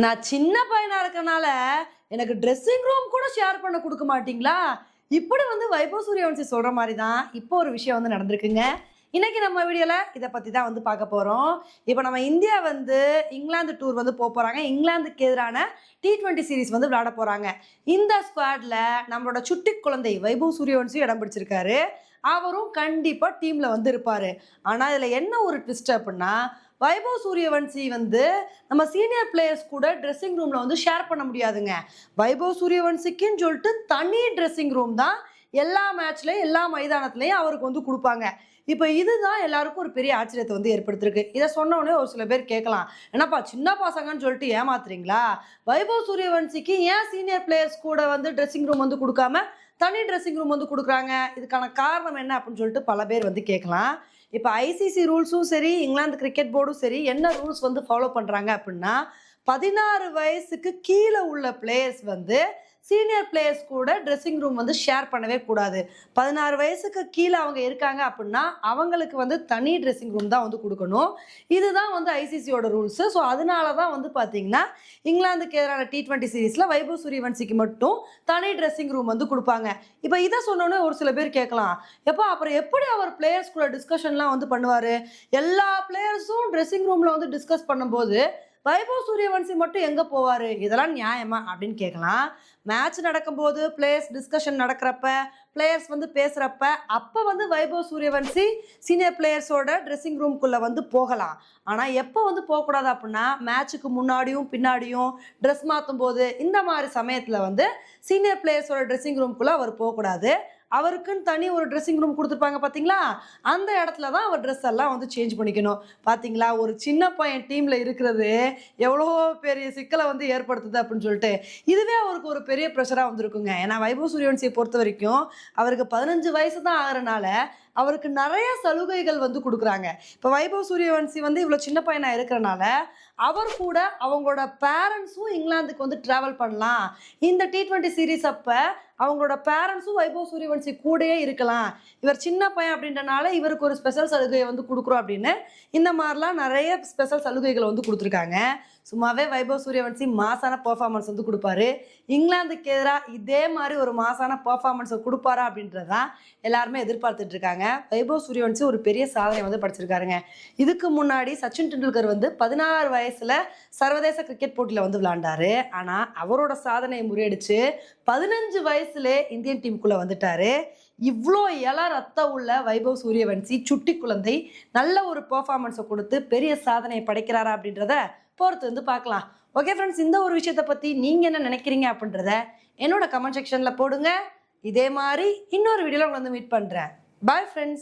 நான் சின்ன பையனா இருக்கனால எனக்கு ட்ரெஸ்ஸிங் ரூம் கூட ஷேர் பண்ண கொடுக்க மாட்டீங்களா? இப்படி வைபவ் சூரியவன்சி சொல்ற மாதிரி தான் இப்போ ஒரு விஷயம் நடந்திருக்குங்க. இன்னைக்கு நம்ம வீடியோல இதை பத்தி தான் பார்க்க போறோம். இப்போ நம்ம இந்தியா இங்கிலாந்து டூர் போறாங்க. இங்கிலாந்துக்கு எதிரான T20 சீரிஸ் விளையாட போறாங்க. இந்த ஸ்குவாட்ல நம்மளோட சுட்டி குழந்தை வைபவ் சூரியவன்சி இடம் பிடிச்சிருக்காரு. அவரும் கண்டிப்பா டீம்ல இருப்பாரு. ஆனா இதுல என்ன ஒரு ட்விஸ்ட் அப்படின்னா, வைபவ் சூரியவன்சி நம்ம சீனியர் பிளேயர்ஸ் கூட ட்ரெஸ்ஸிங் ரூம்ல ஷேர் பண்ண முடியாதுங்க. வைபவ் சூரியவன்சிக்குன்னு சொல்லிட்டு தனி ட்ரெஸ்ஸிங் ரூம் தான் எல்லா மேட்ச்லயும் எல்லா மைதானத்துலயும் அவருக்கு கொடுப்பாங்க. இப்போ இதுதான் எல்லாருக்கும் ஒரு பெரிய ஆச்சரியத்தை ஏற்படுத்திருக்கு. இதை சொன்ன உடனே ஒரு சில பேர் கேட்கலாம், என்னப்பா சின்ன பசங்கன்னு சொல்லிட்டு ஏமாத்துறீங்களா? வைபவ் சூரியவன்சிக்கு ஏன் சீனியர் பிளேயர்ஸ் கூட ட்ரெஸ்ஸிங் ரூம் கொடுக்காம தனி ட்ரெஸ்ஸிங் ரூம் கொடுக்குறாங்க? இதுக்கான காரணம் என்ன அப்படின்னு சொல்லிட்டு பல பேர் கேட்கலாம். இப்போ ஐசிசி ரூல்ஸும் சரி, இங்கிலாந்து கிரிக்கெட் போர்டும் சரி, என்ன ரூல்ஸ் ஃபாலோ பண்ணுறாங்க அப்படின்னா, 16 வயசுக்கு கீழே உள்ள பிளேயர்ஸ் சீனியர் பிளேயர்ஸ் கூட ட்ரெஸ்ஸிங் ரூம் ஷேர் பண்ணவே கூடாது. 16 வயசுக்கு கீழே அவங்க இருக்காங்க அப்படின்னா அவங்களுக்கு தனி ட்ரெஸ்ஸிங் ரூம் தான் கொடுக்கணும். இதுதான் ஐசிசியோட ரூல்ஸு. ஸோ அதனால தான் பார்த்தீங்கன்னா இங்கிலாந்துக்கு எதிரான T20 சீரீஸில் வைபவ் சூரியவன்சிக்கு மட்டும் தனி ட்ரெஸ்ஸிங் ரூம் கொடுப்பாங்க. இப்போ இதை சொன்னோன்னே ஒரு சில பேர் கேட்கலாம், எப்போ அப்புறம் எப்படி அவர் பிளேயர்ஸ் கூட டிஸ்கஷன்லாம் பண்ணுவார்? எல்லா பிளேயர்ஸும் ட்ரெஸ்ஸிங் ரூமில் டிஸ்கஸ் பண்ணும்போது வைபவ் சூரியவன்சி மட்டும் எங்கே போவார்? இதெல்லாம் நியாயமா அப்படின்னு கேட்கலாம். மேட்ச் நடக்கும்போது பிளேயர்ஸ் டிஸ்கஷன் நடக்கிறப்ப, பிளேயர்ஸ் பேசுகிறப்ப அப்போ வைபவ் சூரியவன்சி சீனியர் பிளேயர்ஸோட ட்ரெஸ்ஸிங் ரூம்குள்ளே போகலாம். ஆனால் எப்போ போகக்கூடாது அப்படின்னா, மேட்சுக்கு முன்னாடியும் பின்னாடியும் ட்ரெஸ் மாற்றும் போது இந்த மாதிரி சமயத்தில் சீனியர் பிளேயர்ஸோட ட்ரெஸ்ஸிங் ரூம்குள்ளே அவர் போகக்கூடாது. அவருக்குன்னு தனி ஒரு ட்ரெஸ்ஸிங் ரூம் கொடுத்துருப்பாங்க பார்த்தீங்களா? அந்த இடத்துல தான் அவர் ட்ரெஸ் எல்லாம் சேஞ்ச் பண்ணிக்கணும். பார்த்தீங்களா, ஒரு சின்ன பையன் டீமில் இருக்கிறது எவ்வளோ பெரிய சிக்கலை ஏற்படுத்துது அப்படின்னு சொல்லிட்டு. இதுவே அவருக்கு ஒரு பெரிய ப்ரெஷராக வந்திருக்குங்க. ஏன்னா வைபவ் சூரியவன்சியை பொறுத்த வரைக்கும் அவருக்கு 15 வயசு தான் ஆகிறனால அவருக்கு நிறைய சலுகைகள் கொடுக்குறாங்க. இப்போ வைபவ் சூரியவன்சி இவ்வளோ சின்ன பையனாக இருக்கிறனால அவர் கூட அவங்களோட பேரண்ட்ஸும் இங்கிலாந்துக்கு ட்ராவல் பண்ணலாம். இந்த T20 சீரீஸ் அப்போ அவங்களோட பேரண்ட்ஸும் வைபவ் சூரியவன்சி கூடயே இருக்கலாம். இவர் சின்ன பையன் அப்படின்றனால இவருக்கு ஒரு ஸ்பெஷல் சலுகையை கொடுக்குறோம் அப்படின்னு இந்த மாதிரிலாம் நிறைய ஸ்பெஷல் சலுகைகள் கொடுத்துருக்காங்க. சும்மாவே வைபவ் சூரியவன்சி மாசான பர்ஃபார்மன்ஸ் கொடுப்பாரு. இங்கிலாந்துக்கு எதிராக இதே மாதிரி ஒரு மாசான பர்ஃபார்மன்ஸை கொடுப்பாரா அப்படின்றதான் எல்லாருமே எதிர்பார்த்துட்டு இருக்காங்க. வைபவ் சூரியவன்சி ஒரு பெரிய சாதனை படிச்சிருக்காருங்க. இதுக்கு முன்னாடி சச்சின் டெண்டுல்கர் 16 வயசுல சர்வதேச கிரிக்கெட் போட்டியில் விளையாண்டாரு. ஆனால் அவரோட சாதனையை முறியடிச்சு 15 வயசுல இந்தியன் டீமுக்குள்ள வந்துட்டாரு. இவ்வளோ ரத்தம் உள்ள வைபவ் சூரியவன்சி சுட்டி குழந்தை நல்ல ஒரு பெர்ஃபார்மன்ஸை கொடுத்து பெரிய சாதனையை படைக்கிறாரா அப்படின்றத பொறுத்து பார்க்கலாம். ஓகே ஃப்ரெண்ட்ஸ், இந்த ஒரு விஷயத்தை பற்றி நீங்கள் என்ன நினைக்கிறீங்க அப்படின்றத என்னோட கமெண்ட் செக்ஷனில் போடுங்க. இதே மாதிரி இன்னொரு வீடியோவில் உங்களை மீட் பண்ணுறேன். Bye friends.